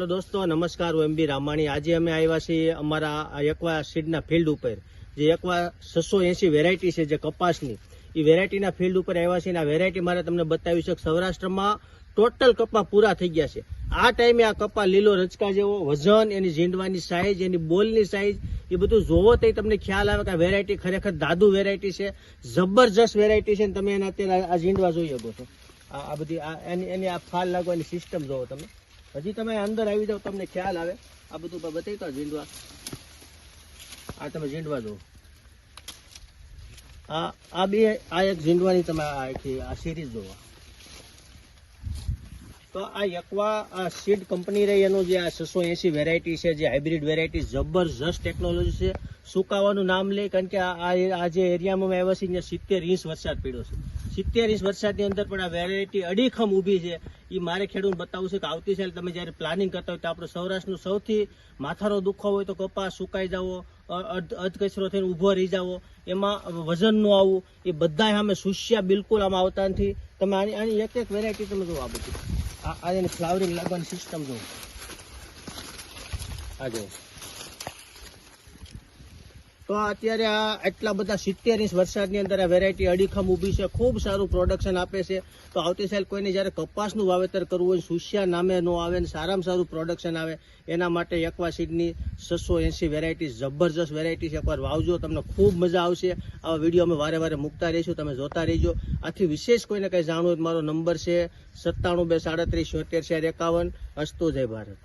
Hello दोस्तों, नमस्कार। હું MB રામાણી। આજે અમે આવ્યા છીએ અમારા એકવા સીડના ફિલ્ડ ઉપર, જે એકવા 680 વેરાયટી છે જે કપાસની, એ વેરાયટીના ફિલ્ડ ઉપર આવ્યા છે. આ વેરાયટી મારે તમને બતાવી છે. સૌરાષ્ટ્રમાં ટોટલ કપા પૂરા થઈ ગયા છે. આ ટાઈમે આ કપા લીલો રચકા જેવો, વજન, એની ઝીંડવાની સાઇઝ, એની બોલની સાઇઝ, એ બધું જોવો તો તમને ખ્યાલ આવે કે આ વેરાયટી ખરેખર દાદુ વેરાયટી છે. જબરજસ્ત વેરાયટી છે. તમે એના અત્યારે આ ઝીંડવા જોઈ શકો છો. આ બધી એની આ ફાલ લાગવાની સિસ્ટમ જોવો તમે. હજી તમે અંદર આવી જાવ તમને ખ્યાલ આવે. આ બધું બતાવી તો ઝીંડવા, આ તમે ઝીંડવા જુઓ. આ એક ઝીંડવાની તમે આ સિરીઝ જોવો. તો આ એકવા સીડ કંપની રહી એનું જે આ 680 વેરાયટી છે, જે હાઇબ્રિડ વેરાયટી, જબરજસ્ત ટેકનોલોજી છે. સુકાવાનું નામ લે, કારણ કે આ જે એરિયામાં આવ્યા છે ત્યાં 70 ઇંચ વરસાદ પડ્યો છે. 70 ઇંચ વરસાદની અંદર પણ આ વેરાયટી અડીખમ ઊભી છે. એ મારે ખેડૂત બતાવવું છે કે આવતી સાલ તમે જ્યારે પ્લાનિંગ કરતા હોય તો આપણું સૌરાષ્ટ્રનું સૌથી માથાનો દુખાવો હોય તો કપાસ સુકાઈ જાવો, અધકચરો થઈને ઊભો રહી જાવો, એમાં વજન નું આવું, એ બધા સામે સુસ્યા બિલકુલ આમાં આવતા નથી. તમે આની એક વેરાયટી તમે જુઓ. આ બધી આ એની ફ્લાવરિંગ લાગવાની સિસ્ટમ જુઓ. આ જુઓ. તો અત્યારે આ એટલા બધા 70 ઇંચ વરસાદની અંદર આ વેરાયટી અડીખમ ઊભી છે. ખૂબ સારું પ્રોડક્શન આપે છે. તો આવતી સાલ કોઈને જ્યારે કપાસનું વાવેતર કરવું હોય, સુસ્યા નામે ન આવે ને સારામાં સારું પ્રોડક્શન આવે, એના માટે એકવા સીડની 680 વેરાયટી જબરજસ્ત વેરાયટી છે. એકવાર વાવજો, તમને ખૂબ મજા આવશે. આવા વિડીયો અમે વારે વારે મૂકતા રહીશું, તમે જોતા રહીજો. આથી વિશેષ કોઈને કંઈ જાણવું હોય, મારો નંબર છે 97 237 77 51. અસ્તુ જય ભારત.